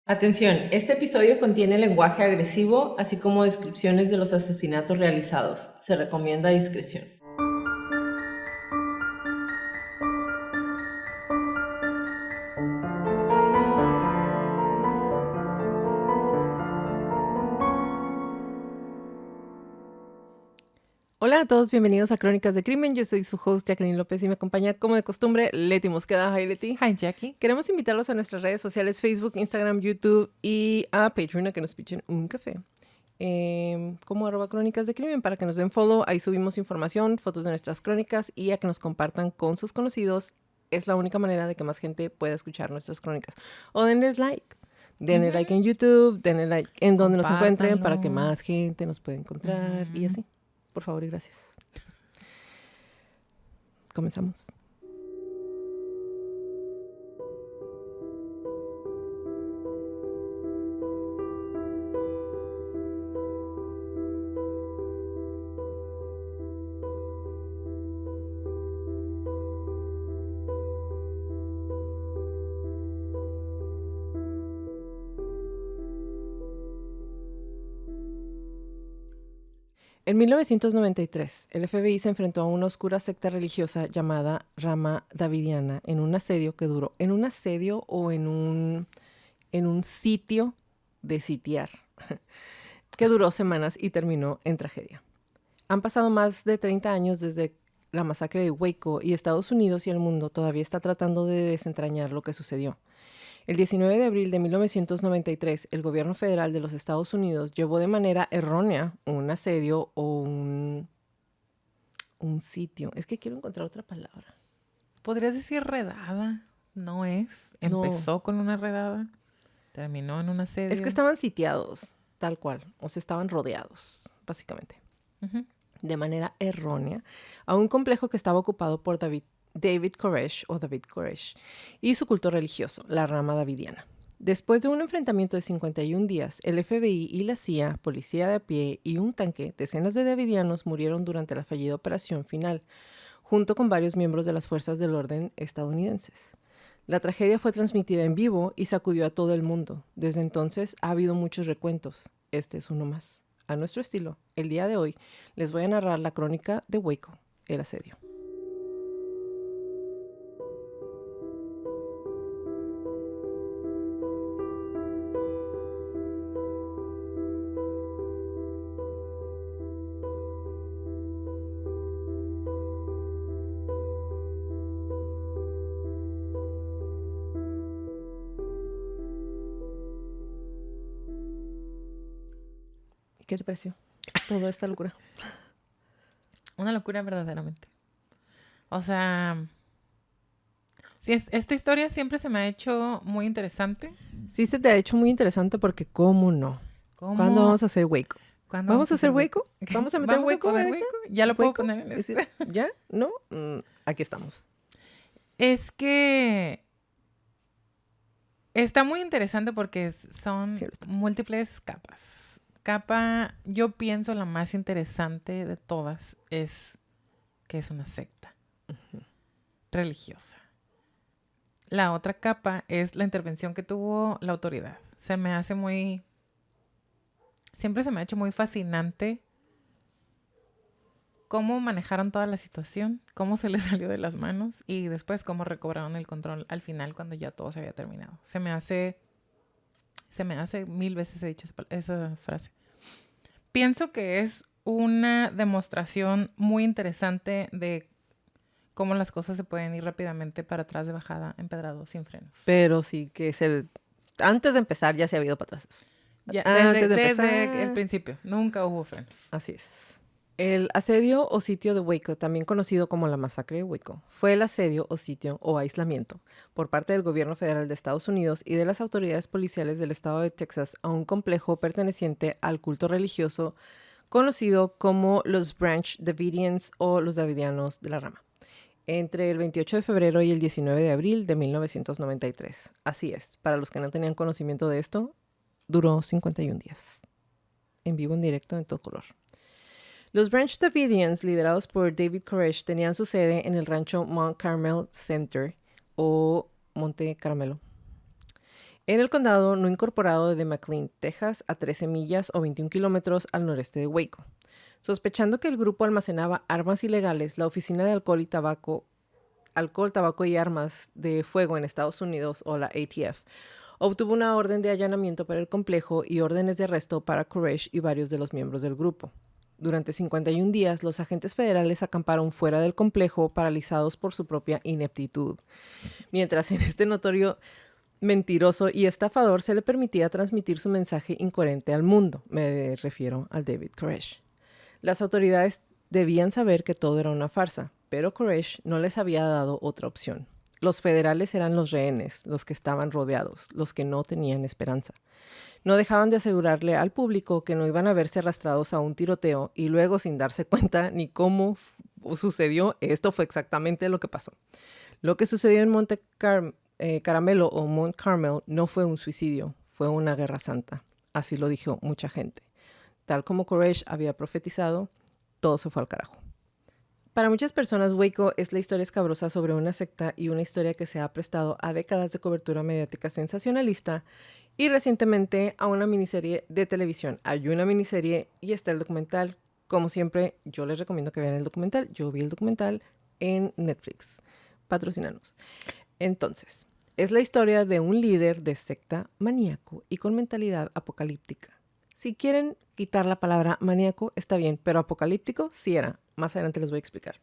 Atención, este episodio contiene lenguaje agresivo, así como descripciones de los asesinatos realizados. Se recomienda discreción. Hola a todos, bienvenidos a Crónicas de Crimen. Yo soy su host, Jacqueline López, y me acompaña, como de costumbre, Leti Mosqueda. Hi, Leti. Hi, Jackie. Queremos invitarlos a nuestras redes sociales, Facebook, Instagram, YouTube y a Patreon, a que nos pichen un café. Como @Crónicas de Crimen, para que nos den follow. Ahí subimos información, fotos de nuestras crónicas y a que nos compartan con sus conocidos. Es la única manera de que más gente pueda escuchar nuestras crónicas. O denles like. Denle like en YouTube, denle like en donde nos encuentren para que más gente nos pueda encontrar y así. Por favor y gracias. Comenzamos. En 1993, el FBI se enfrentó a una oscura secta religiosa llamada Rama Davidiana en un asedio que duró, en un asedio o en un sitio de sitiar, que duró semanas y terminó en tragedia. Han pasado más de 30 años desde la masacre de Waco y Estados Unidos y el mundo todavía está tratando de desentrañar lo que sucedió. El 19 de abril de 1993, el gobierno federal de los Estados Unidos llevó de manera errónea un asedio o un sitio. Es que quiero encontrar otra palabra. ¿Podrías decir redada? No es. Empezó con una redada, terminó en un asedio. Es que estaban sitiados, tal cual. O sea, estaban rodeados, básicamente. De manera errónea, a un complejo que estaba ocupado por David Koresh y su culto religioso, la Rama Davidiana. Después de un enfrentamiento de 51 días, el FBI y la CIA, policía de a pie y un tanque, decenas de davidianos murieron durante la fallida operación final, junto con varios miembros de las fuerzas del orden estadounidenses. La tragedia fue transmitida en vivo y sacudió a todo el mundo. Desde entonces ha habido muchos recuentos. Este es uno más. A nuestro estilo, el día de hoy les voy a narrar la crónica de Waco, el asedio. ¿Qué te pareció toda esta locura? Una locura verdaderamente. O sea, sí, esta historia siempre se me ha hecho muy interesante. Sí, se te ha hecho muy interesante porque ¿cómo no? ¿Cuándo vamos a hacer Waco? ¿Vamos a hacer Waco? ¿Vamos a meter Waco en esta? Ya lo puedo poner en este. ¿Ya? ¿No? Aquí estamos. Es que está muy interesante porque son múltiples capas. Yo pienso la más interesante de todas es que es una secta religiosa. La otra capa es la intervención que tuvo la autoridad. Siempre se me ha hecho muy fascinante cómo manejaron toda la situación, cómo se les salió de las manos y después cómo recobraron el control al final cuando ya todo se había terminado. Se me hace 1000 veces he dicho esa frase. Pienso que es una demostración muy interesante de cómo las cosas se pueden ir rápidamente para atrás de bajada, empedrado, sin frenos. Pero sí que antes de empezar ya se había ido para atrás. Desde el principio, nunca hubo frenos. Así es. El asedio o sitio de Waco, también conocido como la masacre de Waco, fue el asedio o sitio o aislamiento por parte del gobierno federal de Estados Unidos y de las autoridades policiales del estado de Texas a un complejo perteneciente al culto religioso conocido como los Branch Davidians o los Davidianos de la Rama, entre el 28 de febrero y el 19 de abril de 1993. Así es, para los que no tenían conocimiento de esto, duró 51 días, en vivo, en directo, en todo color. Los Branch Davidians, liderados por David Koresh, tenían su sede en el rancho Mount Carmel Center o Monte Caramelo, en el condado no incorporado de McLean, Texas, a 13 millas o 21 kilómetros al noreste de Waco. Sospechando que el grupo almacenaba armas ilegales, la Oficina de Alcohol, Tabaco y Armas de Fuego en Estados Unidos, o la ATF, obtuvo una orden de allanamiento para el complejo y órdenes de arresto para Koresh y varios de los miembros del grupo. Durante 51 días, los agentes federales acamparon fuera del complejo, paralizados por su propia ineptitud, mientras en este notorio mentiroso y estafador se le permitía transmitir su mensaje incoherente al mundo. Me refiero al David Koresh. Las autoridades debían saber que todo era una farsa, pero Koresh no les había dado otra opción. Los federales eran los rehenes, los que estaban rodeados, los que no tenían esperanza. No dejaban de asegurarle al público que no iban a verse arrastrados a un tiroteo y luego, sin darse cuenta ni cómo sucedió, esto fue exactamente lo que pasó. Lo que sucedió en Monte Caramelo o Mount Carmel no fue un suicidio, fue una guerra santa. Así lo dijo mucha gente. Tal como Koresh había profetizado, todo se fue al carajo. Para muchas personas, Waco es la historia escabrosa sobre una secta y una historia que se ha prestado a décadas de cobertura mediática sensacionalista y recientemente a una miniserie de televisión. Hay una miniserie y está el documental. Como siempre, yo les recomiendo que vean el documental. Yo vi el documental en Netflix. Patrocínanos. Entonces, es la historia de un líder de secta maníaco y con mentalidad apocalíptica. Si quieren quitar la palabra maníaco, está bien, pero apocalíptico sí era. Más adelante les voy a explicar.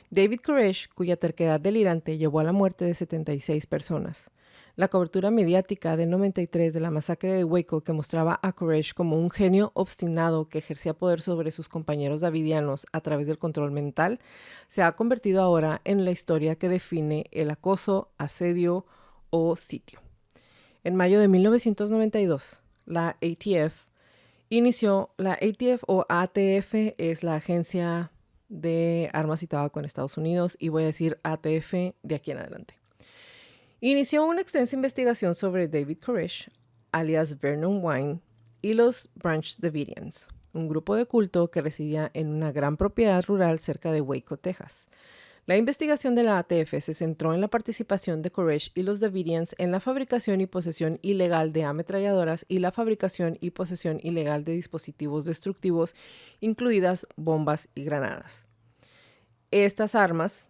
David Koresh, cuya terquedad delirante llevó a la muerte de 76 personas. La cobertura mediática del 93 de la masacre de Waco, que mostraba a Koresh como un genio obstinado que ejercía poder sobre sus compañeros davidianos a través del control mental, se ha convertido ahora en la historia que define el acoso, asedio o sitio. En mayo de 1992, la ATF inició, la ATF o ATF es la Agencia de Armas y Tabaco en Estados Unidos, y voy a decir ATF de aquí en adelante. Inició una extensa investigación sobre David Koresh, alias Vernon Wine, y los Branch Davidians, un grupo de culto que residía en una gran propiedad rural cerca de Waco, Texas. La investigación de la ATF se centró en la participación de Koresh y los Davidians en la fabricación y posesión ilegal de ametralladoras y la fabricación y posesión ilegal de dispositivos destructivos, incluidas bombas y granadas. Estas armas,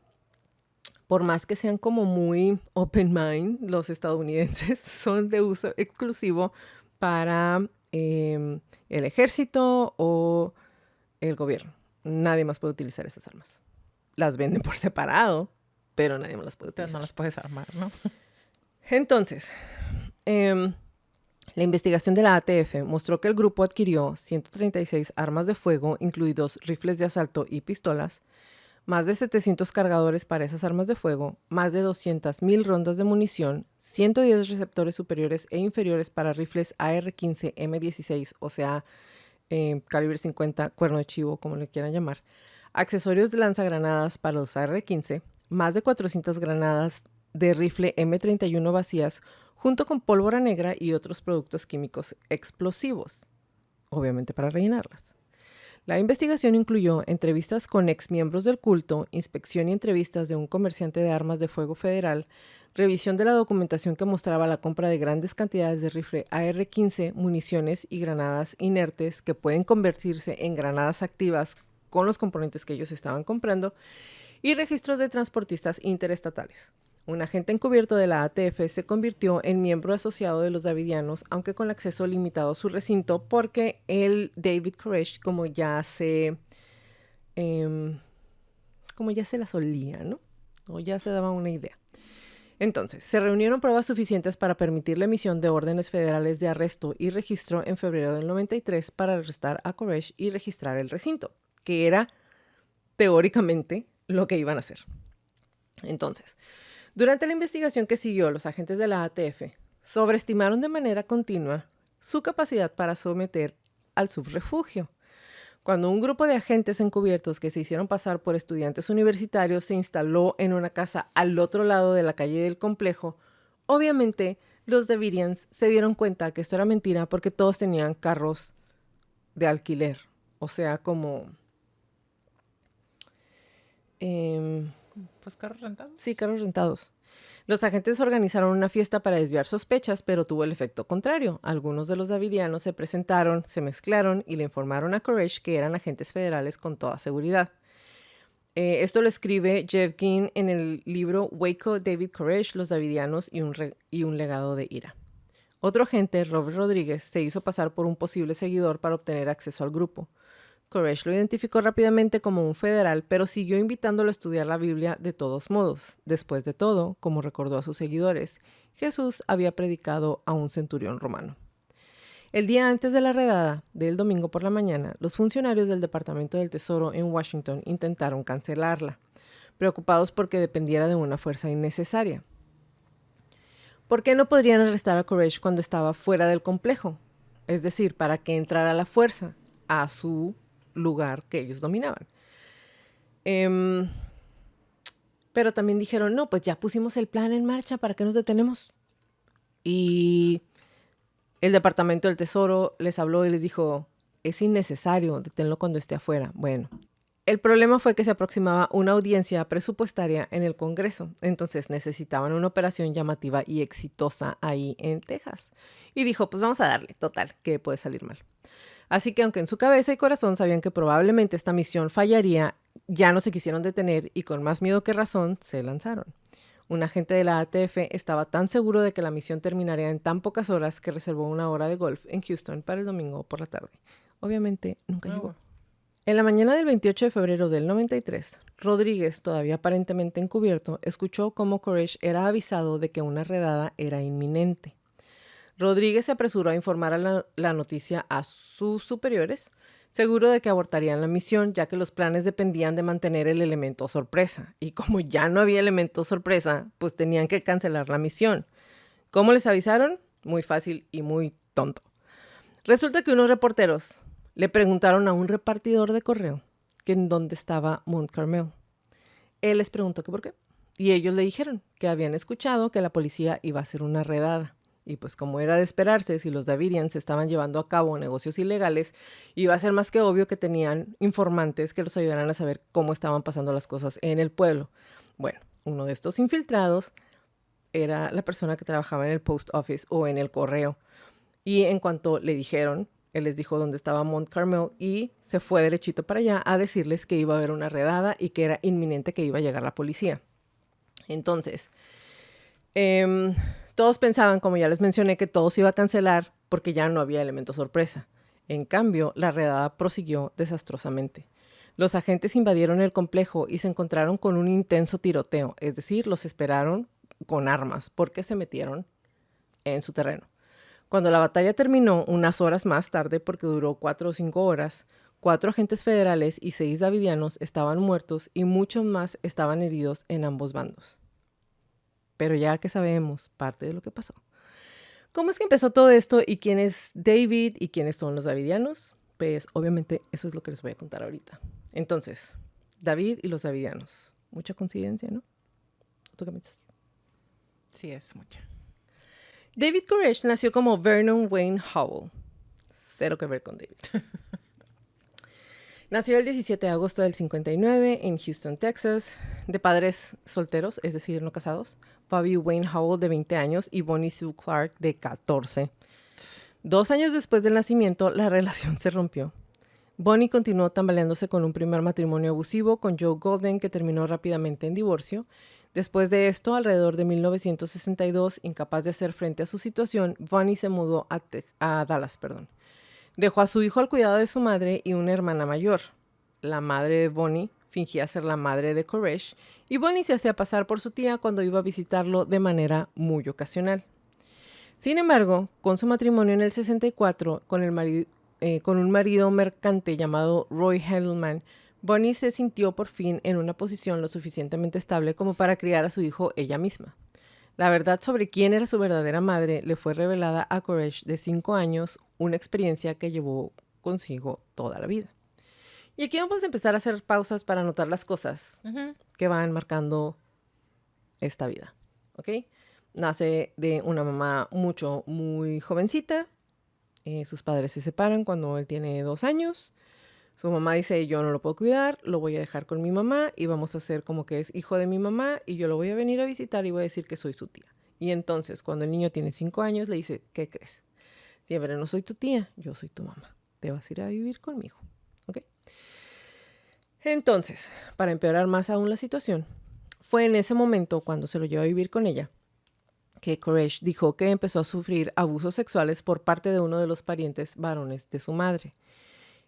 por más que sean como muy open mind, los estadounidenses, son de uso exclusivo para el ejército o el gobierno. Nadie más puede utilizar esas armas. Las venden por separado, pero nadie más las puede utilizar. Pero no las puedes armar, ¿no? Entonces, la investigación de la ATF mostró que el grupo adquirió 136 armas de fuego, incluidos rifles de asalto y pistolas, más de 700 cargadores para esas armas de fuego, más de 200,000 rondas de munición, 110 receptores superiores e inferiores para rifles AR-15 M16, o sea, calibre 50, cuerno de chivo, como le quieran llamar, accesorios de lanzagranadas para los AR-15, más de 400 granadas de rifle M31 vacías, junto con pólvora negra y otros productos químicos explosivos, obviamente para rellenarlas. La investigación incluyó entrevistas con exmiembros del culto, inspección y entrevistas de un comerciante de armas de fuego federal, revisión de la documentación que mostraba la compra de grandes cantidades de rifle AR-15, municiones y granadas inertes que pueden convertirse en granadas activas con los componentes que ellos estaban comprando, y registros de transportistas interestatales. Un agente encubierto de la ATF se convirtió en miembro asociado de los davidianos, aunque con acceso limitado a su recinto, porque el David Koresh, como ya se la solía, ¿no? O ya se daba una idea. Entonces, se reunieron pruebas suficientes para permitir la emisión de órdenes federales de arresto y registro en febrero del 93 para arrestar a Koresh y registrar el recinto, que era teóricamente lo que iban a hacer. Entonces, durante la investigación que siguió, los agentes de la ATF sobreestimaron de manera continua su capacidad para someter al subrefugio. Cuando un grupo de agentes encubiertos que se hicieron pasar por estudiantes universitarios se instaló en una casa al otro lado de la calle del complejo, obviamente los Davidians se dieron cuenta que esto era mentira porque todos tenían carros de alquiler, o sea, como... Pues carros rentados. Sí, carros rentados. Los agentes organizaron una fiesta para desviar sospechas, pero tuvo el efecto contrario. Algunos de los davidianos se presentaron, se mezclaron y le informaron a Koresh que eran agentes federales con toda seguridad. Esto lo escribe Jeff Ginn en el libro Waco, David Koresh, los davidianos y un legado de ira. Otro agente, Robert Rodríguez, se hizo pasar por un posible seguidor para obtener acceso al grupo. Koresh lo identificó rápidamente como un federal, pero siguió invitándolo a estudiar la Biblia de todos modos. Después de todo, como recordó a sus seguidores, Jesús había predicado a un centurión romano. El día antes de la redada del domingo por la mañana, los funcionarios del Departamento del Tesoro en Washington intentaron cancelarla, preocupados porque dependiera de una fuerza innecesaria. ¿Por qué no podrían arrestar a Koresh cuando estaba fuera del complejo? Es decir, para que entrara la fuerza a su lugar que ellos dominaban. Pero también dijeron, no, pues ya pusimos el plan en marcha, ¿para qué nos detenemos? Y el Departamento del Tesoro les habló y les dijo, es innecesario, deténlo cuando esté afuera. Bueno, el problema fue que se aproximaba una audiencia presupuestaria en el Congreso, entonces necesitaban una operación llamativa y exitosa ahí en Texas. Y dijo, pues vamos a darle, total, que puede salir mal. Así que aunque en su cabeza y corazón sabían que probablemente esta misión fallaría, ya no se quisieron detener y con más miedo que razón se lanzaron. Un agente de la ATF estaba tan seguro de que la misión terminaría en tan pocas horas que reservó una hora de golf en Houston para el domingo por la tarde. Obviamente nunca llegó. En la mañana del 28 de febrero del 93, Rodríguez, todavía aparentemente encubierto, escuchó cómo Koresh era avisado de que una redada era inminente. Rodríguez se apresuró a informar a la noticia a sus superiores, seguro de que abortarían la misión, ya que los planes dependían de mantener el elemento sorpresa. Y como ya no había elemento sorpresa, pues tenían que cancelar la misión. ¿Cómo les avisaron? Muy fácil y muy tonto. Resulta que unos reporteros le preguntaron a un repartidor de correo que en dónde estaba Mount Carmel. Él les preguntó que por qué. Y ellos le dijeron que habían escuchado que la policía iba a hacer una redada. Y pues como era de esperarse, si los Davidians estaban llevando a cabo negocios ilegales, iba a ser más que obvio que tenían informantes que los ayudaran a saber cómo estaban pasando las cosas en el pueblo. Bueno, uno de estos infiltrados era la persona que trabajaba en el post office o en el correo. Y en cuanto le dijeron, él les dijo dónde estaba Mount Carmel y se fue derechito para allá a decirles que iba a haber una redada y que era inminente que iba a llegar la policía. Entonces, todos pensaban, como ya les mencioné, que todo se iba a cancelar porque ya no había elemento sorpresa. En cambio, la redada prosiguió desastrosamente. Los agentes invadieron el complejo y se encontraron con un intenso tiroteo, es decir, los esperaron con armas porque se metieron en su terreno. Cuando la batalla terminó, unas horas más tarde, porque duró 4 o 5 horas, 4 agentes federales y 6 davidianos estaban muertos y muchos más estaban heridos en ambos bandos. Pero ya que sabemos parte de lo que pasó. ¿Cómo es que empezó todo esto y quién es David y quiénes son los davidianos? Pues obviamente eso es lo que les voy a contar ahorita. Entonces, David y los davidianos. Mucha coincidencia, ¿no? ¿Tú qué piensas? Sí, es mucha. David Koresh nació como Vernon Wayne Howell. Cero que ver con David. Nació el 17 de agosto del 59 en Houston, Texas, de padres solteros, es decir, no casados. Bobby Wayne Howell, de 20 años, y Bonnie Sue Clark, de 14. 2 años después del nacimiento, la relación se rompió. Bonnie continuó tambaleándose con un primer matrimonio abusivo con Joe Golden, que terminó rápidamente en divorcio. Después de esto, alrededor de 1962, incapaz de hacer frente a su situación, Bonnie se mudó a Dallas. Dejó a su hijo al cuidado de su madre y una hermana mayor. La madre de Bonnie fingía ser la madre de Koresh y Bonnie se hacía pasar por su tía cuando iba a visitarlo de manera muy ocasional. Sin embargo, con su matrimonio en el 64, con un marido mercante llamado Roy Hellman, Bonnie se sintió por fin en una posición lo suficientemente estable como para criar a su hijo ella misma. La verdad sobre quién era su verdadera madre le fue revelada a Koresh de 5 años, una experiencia que llevó consigo toda la vida. Y aquí vamos a empezar a hacer pausas para anotar las cosas que van marcando esta vida, ¿ok? Nace de una mamá muy jovencita. Sus padres se separan cuando él tiene 2 años. Su mamá dice, yo no lo puedo cuidar, lo voy a dejar con mi mamá y vamos a hacer como que es hijo de mi mamá y yo lo voy a venir a visitar y voy a decir que soy su tía. Y entonces, cuando el niño tiene 5 años, le dice, ¿qué crees? Siempre no soy tu tía, yo soy tu mamá. Te vas a ir a vivir conmigo. ¿Ok? Entonces, para empeorar más aún la situación, fue en ese momento, cuando se lo llevó a vivir con ella, que Koresh dijo que empezó a sufrir abusos sexuales por parte de uno de los parientes varones de su madre.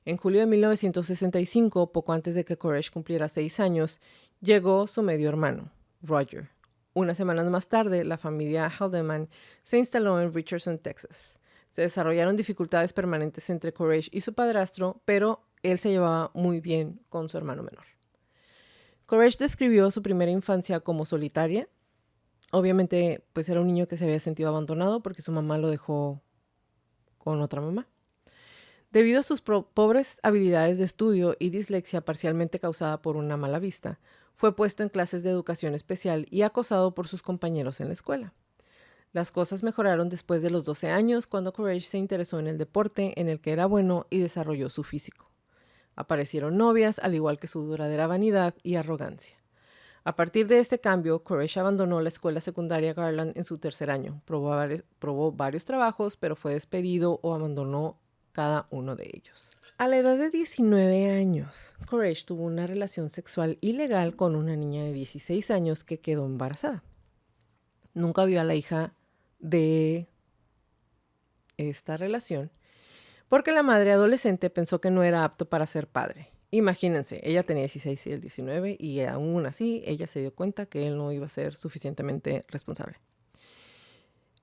En julio de 1965, poco antes de que Koresh cumpliera 6 años, llegó su medio hermano, Roger. Unas semanas más tarde, la familia Haldeman se instaló en Richardson, Texas. Se desarrollaron dificultades permanentes entre Koresh y su padrastro, pero él se llevaba muy bien con su hermano menor. Koresh describió su primera infancia como solitaria. Obviamente, pues era un niño que se había sentido abandonado porque su mamá lo dejó con otra mamá. Debido a sus pobres habilidades de estudio y dislexia parcialmente causada por una mala vista, fue puesto en clases de educación especial y acosado por sus compañeros en la escuela. Las cosas mejoraron después de los 12 años, cuando Koresh se interesó en el deporte en el que era bueno y desarrolló su físico. Aparecieron novias, al igual que su duradera vanidad y arrogancia. A partir de este cambio, Koresh abandonó la escuela secundaria Garland en su tercer año. Probó varios trabajos, pero fue despedido o abandonó cada uno de ellos. A la edad de 19 años, Koresh tuvo una relación sexual ilegal con una niña de 16 años que quedó embarazada. Nunca vio a la hija de esta relación porque la madre adolescente pensó que no era apto para ser padre. Imagínense, ella tenía 16 y él 19 y aún así ella se dio cuenta que él no iba a ser suficientemente responsable.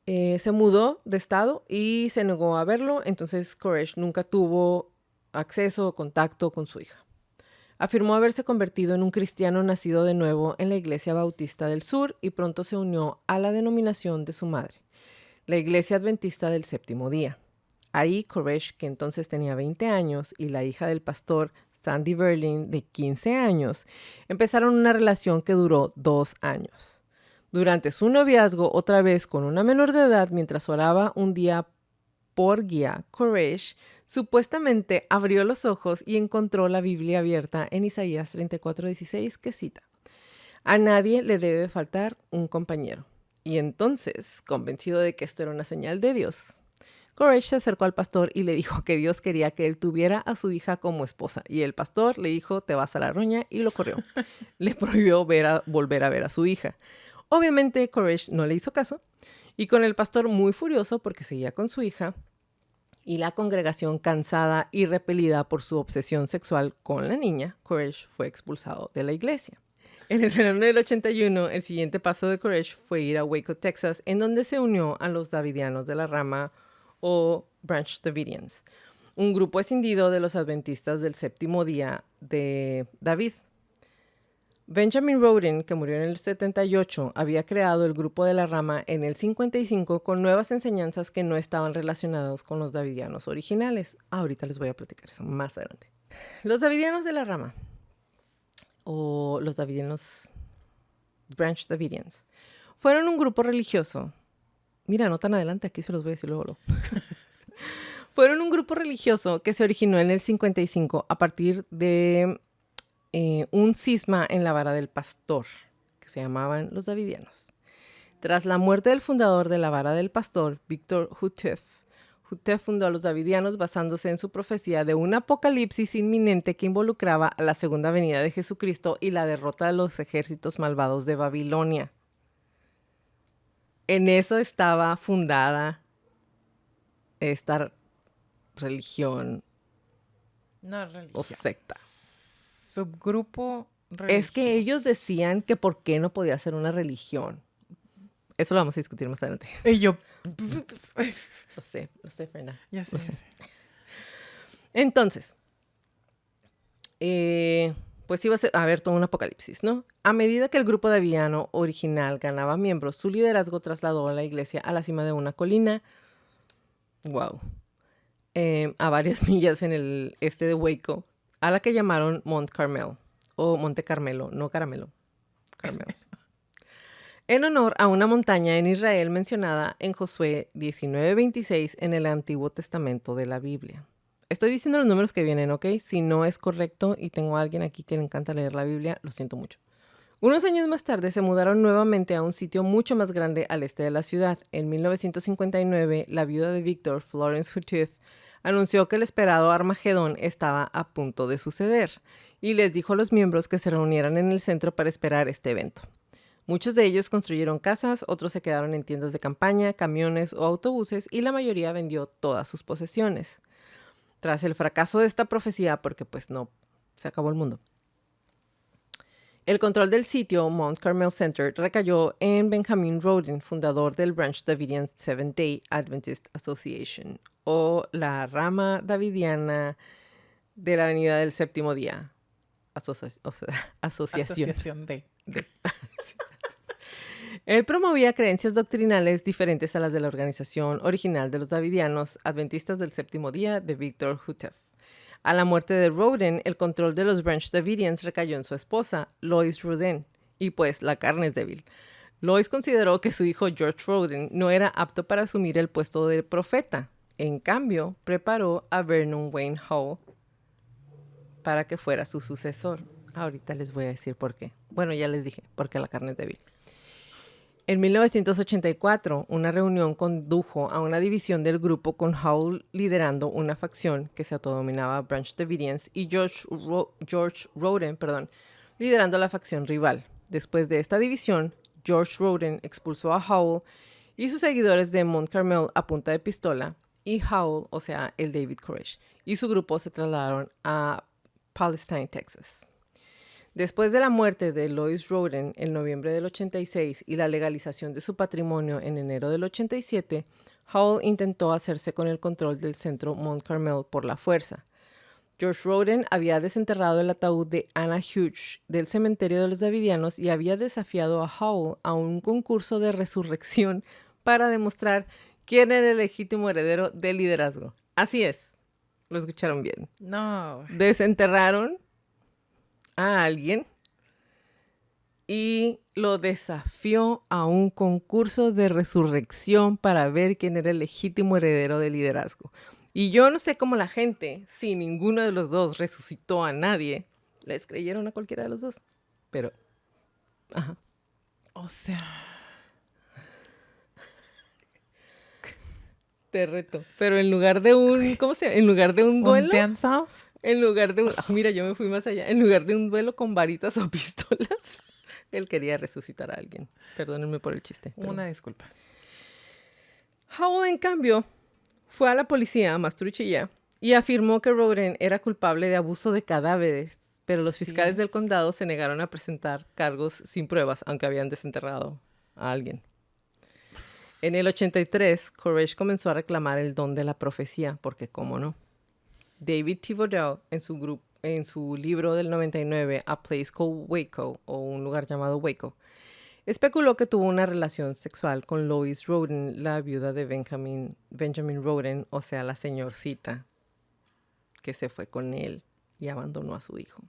Se mudó de estado y se negó a verlo, entonces Koresh nunca tuvo acceso o contacto con su hija. Afirmó haberse convertido en un cristiano nacido de nuevo en la Iglesia Bautista del Sur y pronto se unió a la denominación de su madre, la Iglesia Adventista del Séptimo Día. Ahí Koresh, que entonces tenía 20 años, y la hija del pastor Sandy Berlin, de 15 años, empezaron una relación que duró 2 años. Durante su noviazgo, otra vez con una menor de edad, mientras oraba un día por guía, Koresh supuestamente abrió los ojos y encontró la Biblia abierta en Isaías 34:16, que cita: a nadie le debe faltar un compañero. Y entonces, convencido de que esto era una señal de Dios, Koresh se acercó al pastor y le dijo que Dios quería que él tuviera a su hija como esposa. Y el pastor le dijo, te vas a la roña, y lo corrió. Le prohibió volver a ver a su hija. Obviamente, Koresh no le hizo caso, y con el pastor muy furioso porque seguía con su hija, y la congregación cansada y repelida por su obsesión sexual con la niña, Koresh fue expulsado de la iglesia. En el verano del 81, el siguiente paso de Koresh fue ir a Waco, Texas, en donde se unió a los Davidianos de la rama o Branch Davidians, un grupo escindido de los adventistas del séptimo día de David. Benjamin Roden, que murió en el 78, había creado el grupo de la rama en el 55 con nuevas enseñanzas que no estaban relacionadas con los davidianos originales. Ahorita les voy a platicar eso más adelante. Los davidianos de la rama, o los davidianos, Branch Davidians, fueron un grupo religioso. Mira, no tan adelante, aquí se los voy a decir luego. Fueron un grupo religioso que se originó en el 55 a partir de un cisma en la vara del pastor, que se llamaban los Davidianos. Tras la muerte del fundador de la vara del pastor, Victor Houteff, Houteff fundó a los Davidianos basándose en su profecía de un apocalipsis inminente que involucraba a la segunda venida de Jesucristo y la derrota de los ejércitos malvados de Babilonia. En eso estaba fundada esta religión, no religión o secta. Subgrupo religioso. Es que ellos decían que por qué no podía ser una religión. Eso lo vamos a discutir más adelante. Y yo... Lo sé, Fernanda. Ya sé. Entonces, pues iba a haber todo un apocalipsis, ¿no? A medida que el grupo davidiano original ganaba miembros, su liderazgo trasladó a la iglesia a la cima de una colina. Wow. A varias millas en el este de Waco, a la que llamaron Mont Carmel, o Monte Carmelo, no Caramelo, Carmel, en honor a una montaña en Israel mencionada en Josué 19:26 en el Antiguo Testamento de la Biblia. Estoy diciendo los números que vienen, ¿ok? Si no es correcto y tengo a alguien aquí que le encanta leer la Biblia, lo siento mucho. Unos años más tarde se mudaron nuevamente a un sitio mucho más grande al este de la ciudad. En 1959, la viuda de Victor, Florence Houteff, anunció que el esperado Armagedón estaba a punto de suceder y les dijo a los miembros que se reunieran en el centro para esperar este evento. Muchos de ellos construyeron casas, otros se quedaron en tiendas de campaña, camiones o autobuses y la mayoría vendió todas sus posesiones. Tras el fracaso de esta profecía, porque pues no, se acabó el mundo, el control del sitio Mount Carmel Center recayó en Benjamin Roden, fundador del Branch Davidian Seventh-day Adventist Association, o la rama davidiana de la Avenida del Séptimo Día. Asociación de. Él promovía creencias doctrinales diferentes a las de la organización original de los Davidianos Adventistas del Séptimo Día de Victor Houteff. A la muerte de Roden, el control de los Branch Davidians recayó en su esposa, Lois Roden, y pues la carne es débil. Lois consideró que su hijo George Roden no era apto para asumir el puesto de profeta. En cambio, preparó a Vernon Wayne Howell para que fuera su sucesor. Ahorita les voy a decir por qué. Bueno, ya les dije, porque la carne es débil. En 1984, una reunión condujo a una división del grupo con Howell liderando una facción que se autodenominaba Branch Davidians y George Roden, liderando la facción rival. Después de esta división, George Roden expulsó a Howell y sus seguidores de Mount Carmel a punta de pistola, y Howell, o sea, el David Koresh, y su grupo se trasladaron a Palestine, Texas. Después de la muerte de Lois Roden en noviembre del 86 y la legalización de su patrimonio en enero del 87, Howell intentó hacerse con el control del centro Mount Carmel por la fuerza. George Roden había desenterrado el ataúd de Anna Hughes del cementerio de los Davidianos y había desafiado a Howell a un concurso de resurrección para demostrar quién era el legítimo heredero del liderazgo. Así es, lo escucharon bien. No. Desenterraron a alguien y lo desafió a un concurso de resurrección para ver quién era el legítimo heredero del liderazgo. Y yo no sé cómo la gente, si ninguno de los dos resucitó a nadie, les creyeron a cualquiera de los dos. Pero, ajá. O sea, te reto. Pero en lugar de un, ¿cómo se llama? En lugar de un duelo. ¿un dance-off? En lugar de un... mira, yo me fui más allá. En lugar de un duelo con varitas o pistolas, él quería resucitar a alguien. Perdónenme por el chiste. Pero... Una disculpa. Howell, en cambio, fue a la policía, más truchilla, y afirmó que Roden era culpable de abuso de cadáveres, pero los fiscales del condado se negaron a presentar cargos sin pruebas, aunque habían desenterrado a alguien. En el 83, Koresh comenzó a reclamar el don de la profecía, porque cómo no. David Thibodeau, en su libro del 99, A Place Called Waco, o Un lugar llamado Waco, especuló que tuvo una relación sexual con Lois Roden, la viuda de Benjamin Roden, o sea, la señorcita que se fue con él y abandonó a su hijo.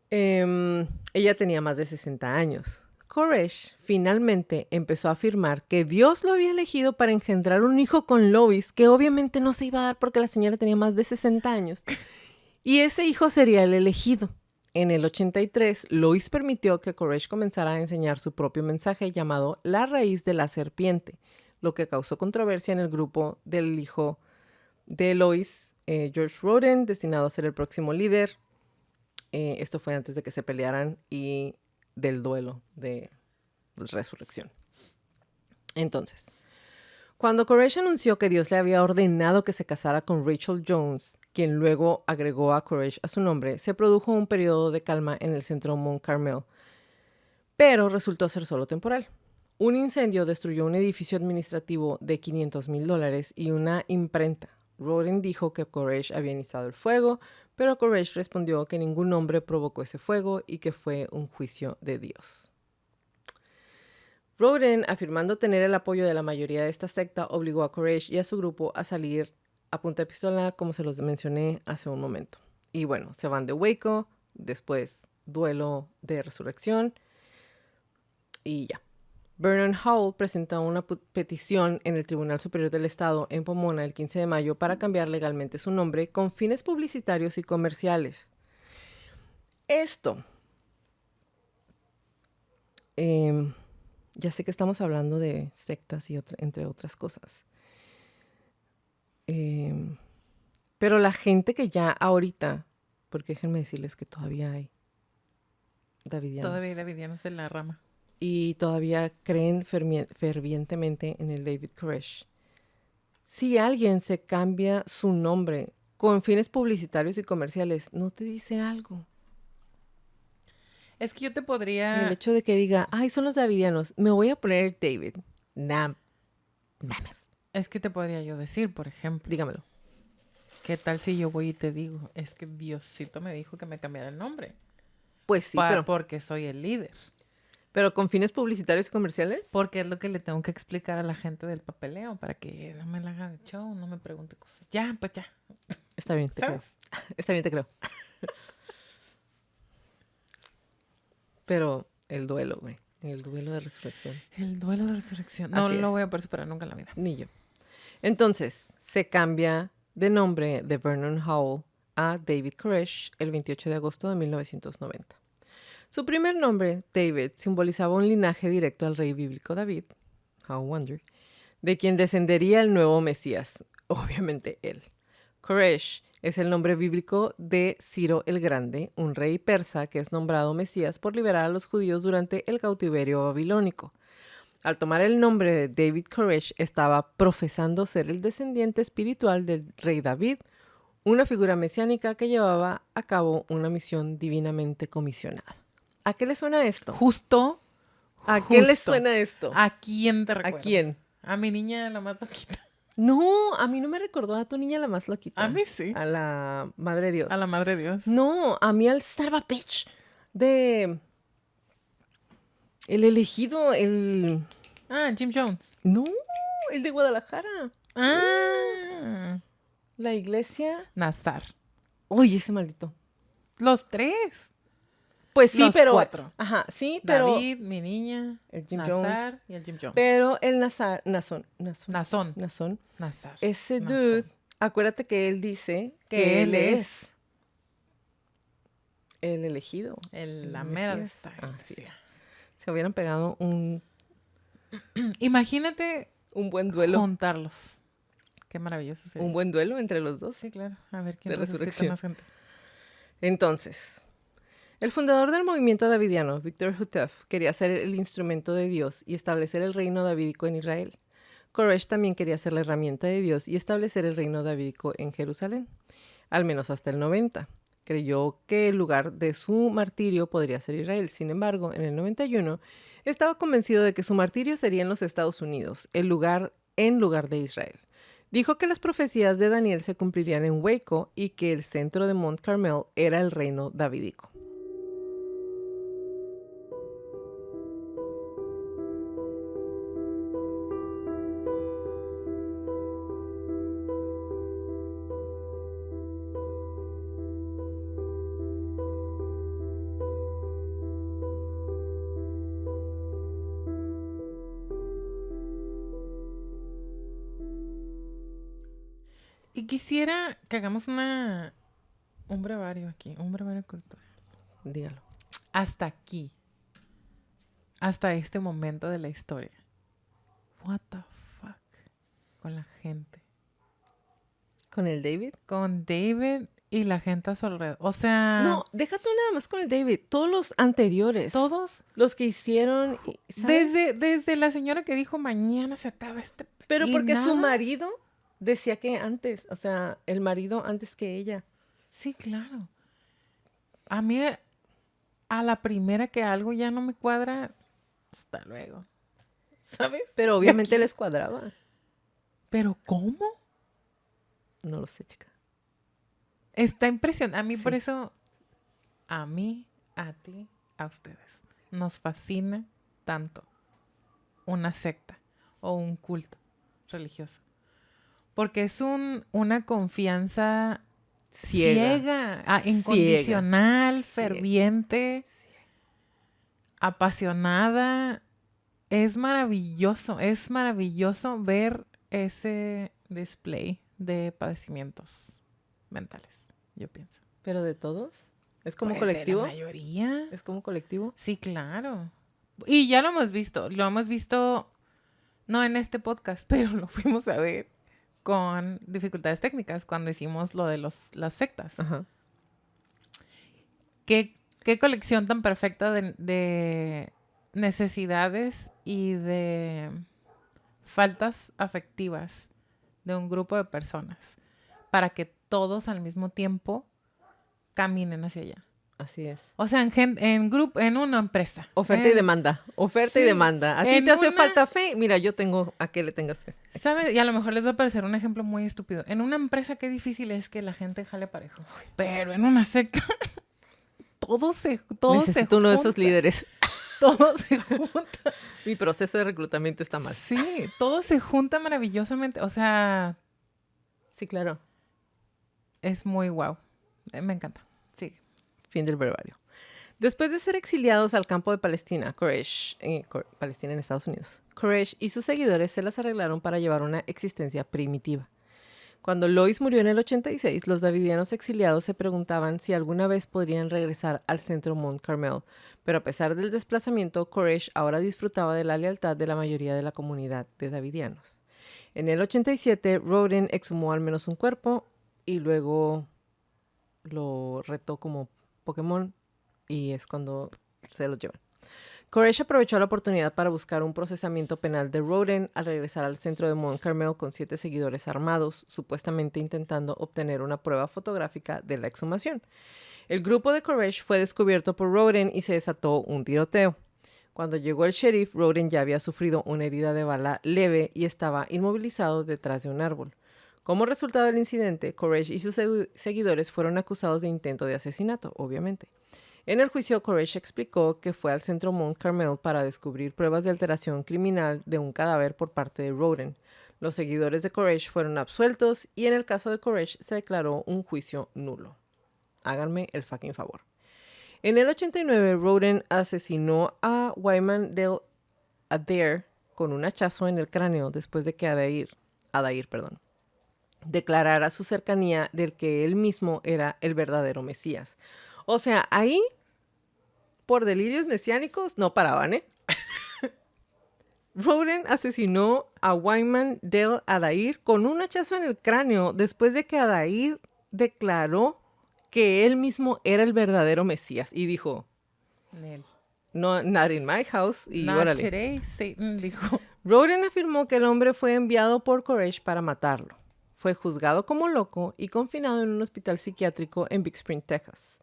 Ella tenía más de 60 años. Koresh finalmente empezó a afirmar que Dios lo había elegido para engendrar un hijo con Lois, que obviamente no se iba a dar porque la señora tenía más de 60 años. Y ese hijo sería el elegido. En el 83, Lois permitió que Koresh comenzara a enseñar su propio mensaje llamado La raíz de la serpiente, lo que causó controversia en el grupo del hijo de Lois, George Roden, destinado a ser el próximo líder. Esto fue antes de que se pelearan y del duelo de resurrección. Entonces, cuando Koresh anunció que Dios le había ordenado que se casara con Rachel Jones, quien luego agregó a Koresh a su nombre, se produjo un periodo de calma en el centro Mount Carmel, pero resultó ser solo temporal. Un incendio destruyó un edificio administrativo de $500,000 y una imprenta. Roden dijo que Koresh había iniciado el fuego, pero Koresh respondió que ningún hombre provocó ese fuego y que fue un juicio de Dios. Roden, afirmando tener el apoyo de la mayoría de esta secta, obligó a Koresh y a su grupo a salir a punta de pistola, como se los mencioné hace un momento. Y bueno, se van de Waco, después duelo de resurrección y ya. Vernon Howell presentó una petición en el Tribunal Superior del Estado en Pomona el 15 de mayo para cambiar legalmente su nombre con fines publicitarios y comerciales. Esto, ya sé que estamos hablando de sectas y entre otras cosas, pero la gente que ya ahorita, porque déjenme decirles que todavía hay davidianos. Todavía hay davidianos en la rama. Y todavía creen fervientemente en el David Koresh. Si alguien se cambia su nombre con fines publicitarios y comerciales, ¿no te dice algo? Es que yo te podría... El hecho de que diga, ay, son los davidianos, me voy a poner David. Mames. Es que te podría yo decir, por ejemplo. Dígamelo. ¿Qué tal si yo voy y te digo, es que Diosito me dijo que me cambiara el nombre? Pues sí, pero... Porque soy el líder. ¿Pero con fines publicitarios y comerciales? Porque es lo que le tengo que explicar a la gente del papeleo para que no me la haga de show, no me pregunte cosas. Ya, pues ya. Está bien, te creo. Está bien, te creo. Pero el duelo, güey. El duelo de resurrección. El duelo de resurrección. No lo voy a poder superar nunca en la vida. Ni yo. Entonces, se cambia de nombre de Vernon Howell a David Koresh el 28 de agosto de 1990. Su primer nombre, David, simbolizaba un linaje directo al rey bíblico David, how wonder, de quien descendería el nuevo Mesías, obviamente él. Koresh es el nombre bíblico de Ciro el Grande, un rey persa que es nombrado Mesías por liberar a los judíos durante el cautiverio babilónico. Al tomar el nombre de David Koresh, estaba profesando ser el descendiente espiritual del rey David, una figura mesiánica que llevaba a cabo una misión divinamente comisionada. ¿A qué le suena esto? Justo. ¿A qué le suena esto? ¿A quién te recuerda? ¿A quién? A mi niña la más loquita. No, a mí no me recordó a tu niña la más loquita. A mí sí. A la Madre de Dios. A la Madre de Dios. No, a mí al Salvapech de... El elegido, el... Ah, Jim Jones. No, el de Guadalajara. Ah. La iglesia... Nazar. Uy, ese maldito. Los tres. Pues sí, los pero... cuatro. Ajá, sí, pero... David, mi niña, el Jim Nazar Jones. y el Jim Jones. Pero el Nazar... Nazón. Nazar. Ese dude, acuérdate que él dice que él es el elegido. La mera de esta iglesia. Se hubieran pegado un... Imagínate un buen duelo. Juntarlos. Qué maravilloso sería. Un buen duelo entre los dos. Sí, claro. A ver quién de resucita resurrección. más gente. Entonces, el fundador del movimiento davidiano, Victor Houteff, quería ser el instrumento de Dios y establecer el reino davídico en Israel. Koresh también quería ser la herramienta de Dios y establecer el reino davídico en Jerusalén, al menos hasta el 90. Creyó que el lugar de su martirio podría ser Israel. Sin embargo, en el 91, estaba convencido de que su martirio sería en los Estados Unidos, en lugar de Israel. Dijo que las profecías de Daniel se cumplirían en Waco y que el centro de Mont Carmel era el reino davídico. Y quisiera que hagamos un brevario aquí, un brevario cultural. Dígalo. Hasta aquí. Hasta este momento de la historia. What the fuck con la gente. ¿Con el David? Con David y la gente a su alrededor. O sea... No, deja tú nada más con el David. Todos los anteriores. Todos. Los que hicieron... Desde la señora que dijo mañana se acaba este... Pero porque nada. su marido decía que antes. O sea, el marido antes que ella. Sí, claro. A mí, a la primera que algo ya no me cuadra, hasta luego. ¿Sabes? Pero obviamente les cuadraba. ¿Pero cómo? No lo sé, chica. Está impresionante. A mí Sí. por eso, a mí, a ti, a ustedes, nos fascina tanto una secta o un culto religioso. Porque es una confianza ciega, incondicional, ferviente, apasionada es maravilloso ver ese display de padecimientos mentales, yo pienso. ¿Pero de todos? ¿Es como Pues colectivo? De la mayoría. ¿Es como colectivo? Sí, claro. Y ya lo hemos visto, no en este podcast, pero lo fuimos a ver con dificultades técnicas cuando hicimos lo de las sectas. Ajá. ¿Qué colección tan perfecta de necesidades y de faltas afectivas de un grupo de personas para que todos al mismo tiempo caminen hacia allá? Así es. O sea, en una empresa. Oferta y demanda. Oferta y Sí. demanda. A ti te hace falta fe. Mira, yo tengo a que le tengas fe. ¿Sabes? Y a lo mejor les va a parecer un ejemplo muy estúpido. En una empresa, qué difícil es que la gente jale parejo. Pero en una secta, todo se Necesito uno de esos junta. líderes. Todo se junta. Mi proceso de reclutamiento está mal. Sí, todo se junta maravillosamente. O sea, Sí, claro. es muy guau. Me encanta. Sí. Fin del brevario. Después de ser exiliados al campo de Palestina, Palestina en Estados Unidos, Koresh y sus seguidores se las arreglaron para llevar una existencia primitiva. Cuando Lois murió en el 86, los davidianos exiliados se preguntaban si alguna vez podrían regresar al centro Mount Carmel, pero a pesar del desplazamiento, Koresh ahora disfrutaba de la lealtad de la mayoría de la comunidad de davidianos. En el 87, Roden exhumó al menos un cuerpo y luego lo retó como Pokémon y es cuando se los llevan. Koresh aprovechó la oportunidad para buscar un procesamiento penal de Roden al regresar al centro de Mount Carmel con 7 seguidores armados, supuestamente intentando obtener una prueba fotográfica de la exhumación. El grupo de Koresh fue descubierto por Roden y se desató un tiroteo. Cuando llegó el sheriff, Roden ya había sufrido una herida de bala leve y estaba inmovilizado detrás de un árbol. Como resultado del incidente, Koresh y sus seguidores fueron acusados de intento de asesinato, obviamente. En el juicio, Koresh explicó que fue al centro Mount Carmel para descubrir pruebas de alteración criminal de un cadáver por parte de Roden. Los seguidores de Koresh fueron absueltos y en el caso de Koresh se declaró un juicio nulo. Háganme el fucking favor. En el 89, Roden asesinó a Wyman Dale Adair con un hachazo en el cráneo después de que Adair declarara su cercanía del que él mismo era el verdadero Mesías. O sea, ahí, por delirios mesiánicos, no paraban, ¿eh? Roden asesinó a Wyman Dale Adair con un hachazo en el cráneo después de que Adair declaró que él mismo era el verdadero Mesías y dijo, no, not in my house, y Not órale. today, Satan dijo. Roden afirmó que el hombre fue enviado por Koresh para matarlo. Fue juzgado como loco y confinado en un hospital psiquiátrico en Big Spring, Texas.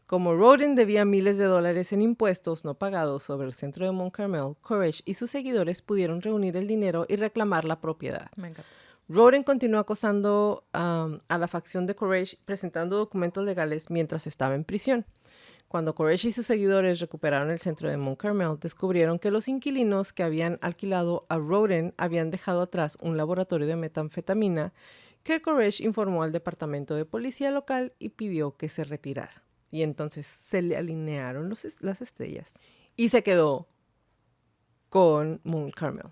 Como Roden debía miles de dólares en impuestos no pagados sobre el centro de Mount Carmel, Koresh y sus seguidores pudieron reunir el dinero y reclamar la propiedad. Me encanta. Roden continuó acosando a la facción de Koresh presentando documentos legales mientras estaba en prisión. Cuando Koresh y sus seguidores recuperaron el centro de Mount Carmel, descubrieron que los inquilinos que habían alquilado a Roden habían dejado atrás un laboratorio de metanfetamina que Koresh informó al departamento de policía local y pidió que se retirara. Y entonces se le alinearon las estrellas y se quedó con Mount Carmel.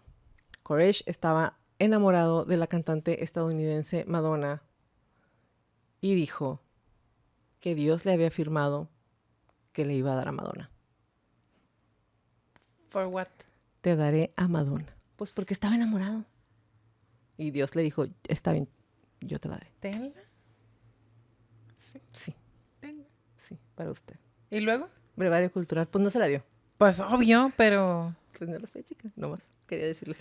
Koresh estaba enamorado de la cantante estadounidense Madonna y dijo que Dios le había afirmado que le iba a dar a Madonna. For what? Te daré a Madonna. Pues porque estaba enamorado. Y Dios le dijo, está bien, yo te la daré. ¿Tenla? Sí. Tenga. Sí, para usted. ¿Y luego? Brevario cultural, pues no se la dio. Pues obvio, pero... Pues no lo sé, chica, nomás quería decirles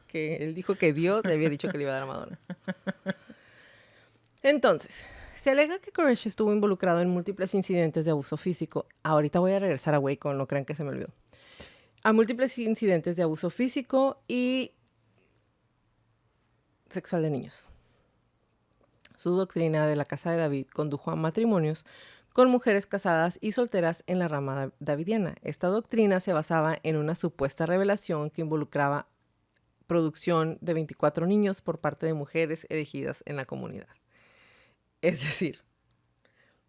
que él dijo que Dios le había dicho que le iba a dar a Madonna. Entonces, se alega que Koresh estuvo involucrado en múltiples incidentes de abuso físico. Ahorita voy a regresar a Waco, no crean que se me olvidó. A múltiples incidentes de abuso físico y sexual de niños. Su doctrina de la casa de David condujo a matrimonios con mujeres casadas y solteras en la rama davidiana. Esta doctrina se basaba en una supuesta revelación que involucraba producción de 24 niños por parte de mujeres elegidas en la comunidad. Es decir,